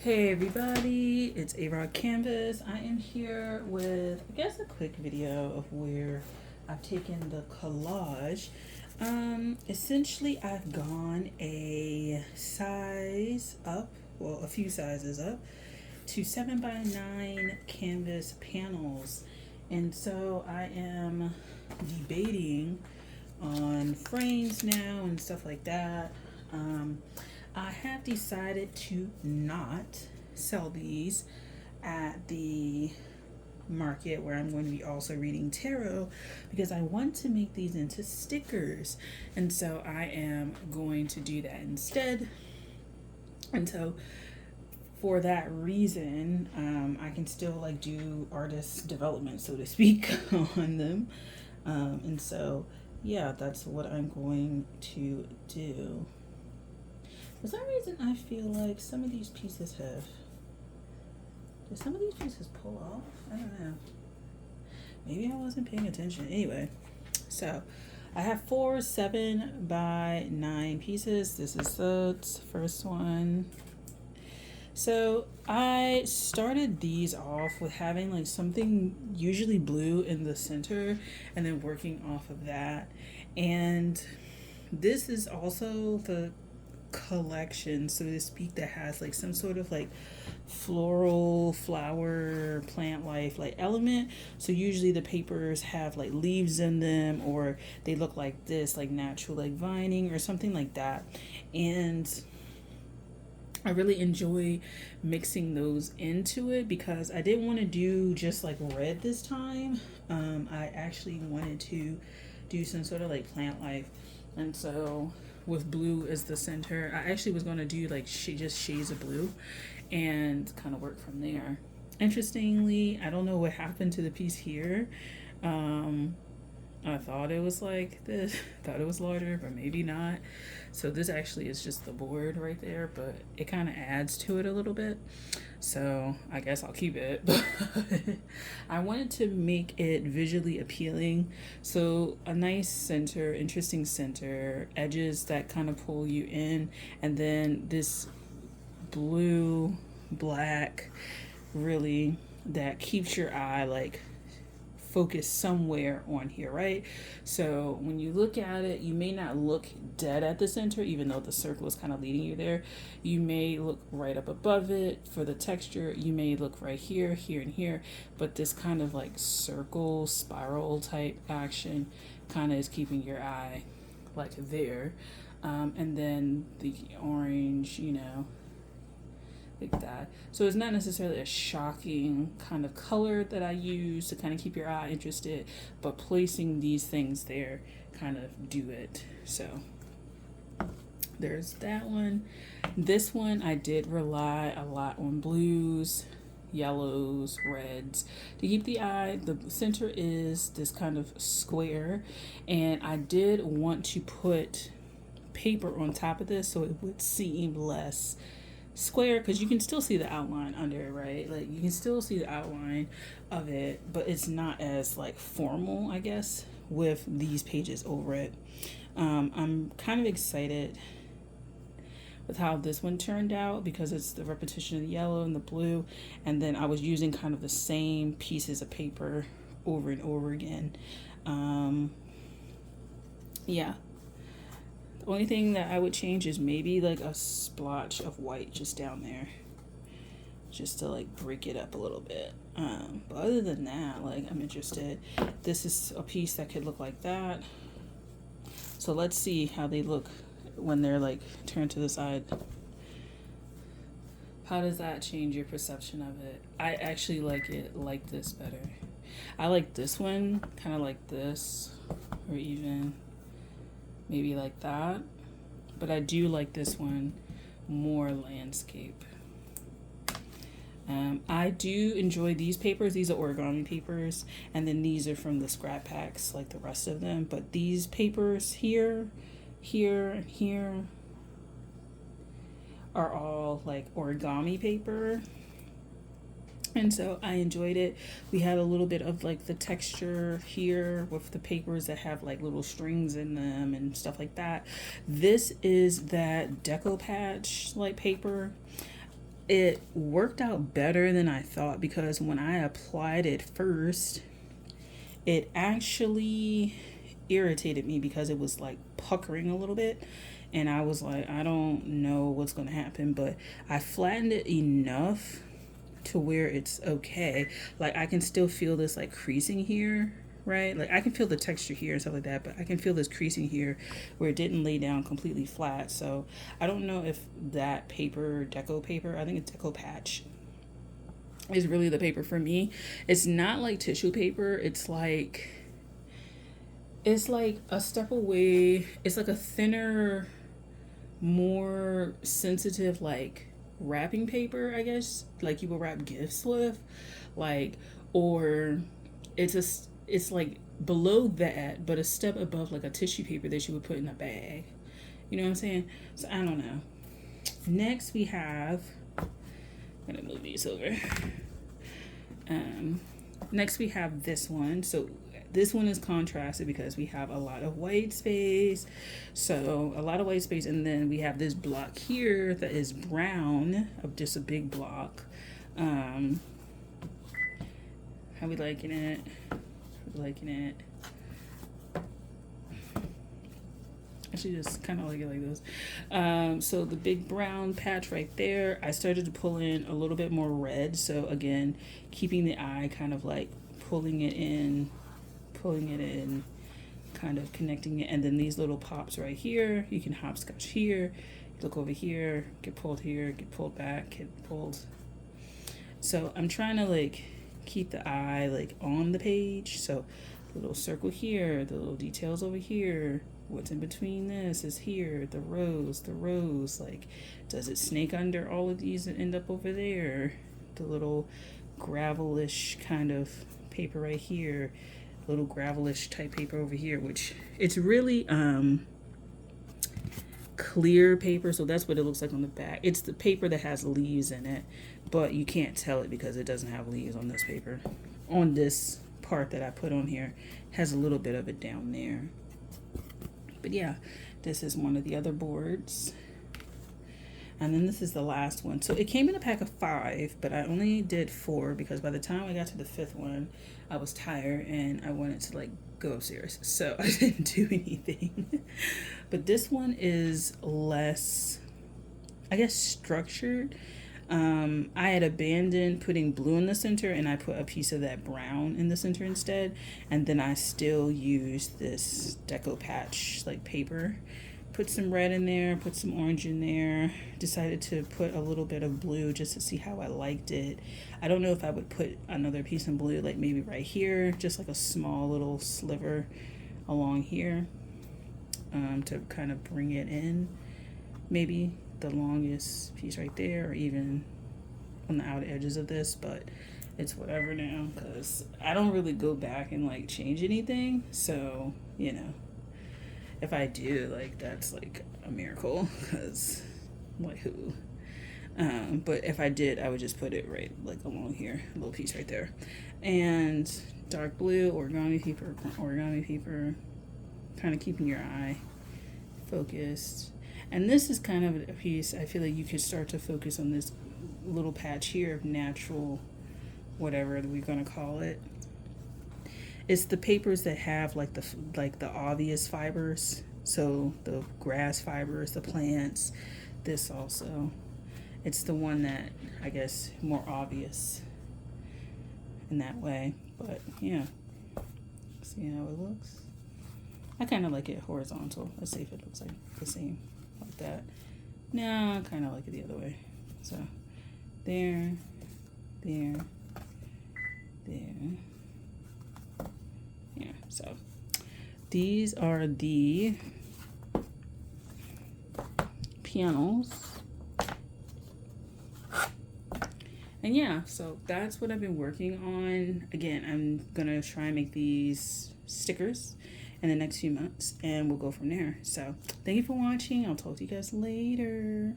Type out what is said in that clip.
Hey everybody, it's A-Rod Canvas. I am here with, I guess, a quick video of where I've taken the collage. Essentially I've gone a size up, well, a few sizes up, to 7x9 canvas panels. And so I am debating on frames now and stuff like that. I have decided to not sell these at the market where I'm going to be also reading tarot because I want to make these into stickers. And so I am going to do that instead. And so for that reason, I can still like do artist development, so to speak, on them. And so, yeah, that's what I'm going to do. For some reason, I feel like some of these pieces have. Did some of these pieces pull off? I don't know. Maybe I wasn't paying attention. Anyway, so I have 4 7x9 pieces. This is the first one. So I started these off with having like something usually blue in the center and then working off of that. And this is also the collection, so to speak, that has like some sort of like floral flower plant life like element. So usually the papers have like leaves in them, or they look like this, like natural like vining or something like that. And I really enjoy mixing those into it because I didn't want to do just like red this time. I actually wanted to do some sort of like plant life. And so with blue as the center, I actually was going to do like just shades of blue and kind of work from there. Interestingly, I don't know what happened to the piece here. I thought it was like this, thought it was larger, but maybe not. So this actually is just the board right there, but it kind of adds to it a little bit. So I guess I'll keep it. But I wanted to make it visually appealing. So a nice center, interesting center, edges that kind of pull you in, and then this blue, black, really, that keeps your eye like focus somewhere on here, right? So when you look at it, you may not look dead at the center, even though the circle is kind of leading you there. You may look right up above it for the texture. You may look right here, here, and here, but this kind of like circle, spiral type action kind of is keeping your eye like there. And then the orange, like that. So it's not necessarily a shocking kind of color that I use to kind of keep your eye interested, but placing these things there kind of do it. So there's that one. This one I did rely a lot on blues, yellows, reds to keep the eye. The center is this kind of square, and I did want to put paper on top of this so it would seem less square, because you can still see the outline under it, right? Like you can still see the outline of it, but it's not as like formal, I guess, with these pages over it. I'm kind of excited with how this one turned out because it's the repetition of the yellow and the blue, and then I was using kind of the same pieces of paper over and over again. Yeah, only thing that I would change is maybe like a splotch of white just down there, just to like break it up a little bit. But other than that, like I'm interested. This is a piece that could look like that. So let's see how they look when they're like turned to the side. How does that change your perception of it? I actually like it like this better. I like this one kind of like this, or even maybe like that, but I do like this one more landscape. I do enjoy these papers. These are origami papers, and then these are from the scrap packs like the rest of them, but these papers here, here, here are all like origami paper. And so I enjoyed it. We had a little bit of like the texture here with the papers that have like little strings in them and stuff like that. This is that Deco Patch like paper. it worked out better than I thought, because when I applied it first, it actually irritated me because it was like puckering a little bit, and I was like, I don't know what's going to happen, but I flattened it enough to where it's okay. Like I can still feel this like creasing here, right? Like I can feel the texture here and stuff like that, but I can feel this creasing here where it didn't lay down completely flat. So I don't know if that paper, deco paper, I think it's deco patch, is really the paper for me. It's not like tissue paper. It's like a step away. It's like a thinner, more sensitive, like wrapping paper, I guess, like you would wrap gifts with, like, or it's like below that, but a step above like a tissue paper that you would put in a bag. You know what I'm saying? So I don't know. Next we have, I'm gonna move these over. Next we have this one. So this one is contrasted because we have a lot of white space. So a lot of white space, and then we have this block here that is brown, of just a big block. How we liking it? Liking it. I should just kind of like it like this. So the big brown patch right there, I started to pull in a little bit more red. So again, keeping the eye kind of like pulling it in, kind of connecting it. And then these little pops right here, you can hopscotch here, look over here, get pulled here, get pulled back, get pulled. So I'm trying to like keep the eye like on the page. So the little circle here, the little details over here, what's in between this is here, the rows, like, does it snake under all of these and end up over there? The little gravelish kind of paper right here, little gravelish type paper over here, which it's really clear paper, so that's what it looks like on the back. It's the paper that has leaves in it, but you can't tell it because it doesn't have leaves on this paper. On this part that I put on here, has a little bit of it down there. But yeah, this is one of the other boards. And then this is the last one. So it came in a pack of 5, but I only did 4 because by the time I got to the 5th one, I was tired and I wanted to like go upstairs. So I didn't do anything. But this one is less, I guess, structured. I had abandoned putting blue in the center, and I put a piece of that brown in the center instead. And then I still used this deco patch like paper. Put some red in there, put some orange in there. Decided to put a little bit of blue just to see how I liked it. I don't know if I would put another piece in blue, like maybe right here, just like a small little sliver along here, to kind of bring it in. Maybe the longest piece right there, or even on the outer edges of this, but it's whatever now because I don't really go back and like change anything. So, you know, if I do, like, that's like a miracle because like who? But if I did, I would just put it right like along here, a little piece right there. And dark blue origami paper, kind of keeping your eye focused. And this is kind of a piece I feel like you could start to focus on this little patch here of natural, whatever we're gonna call it. It's the papers that have like the obvious fibers. So the grass fibers, the plants, this also. It's the one that I guess more obvious in that way. But yeah, see how it looks? I kind of like it horizontal. Let's see if it looks like the same. Like that. No, I kind of like it the other way. So there, there, yeah. So these are the panels, and yeah, so that's what I've been working on. Again, I'm gonna try and make these stickers in the next few months, and we'll go from there. So thank you for watching. I'll talk to you guys later.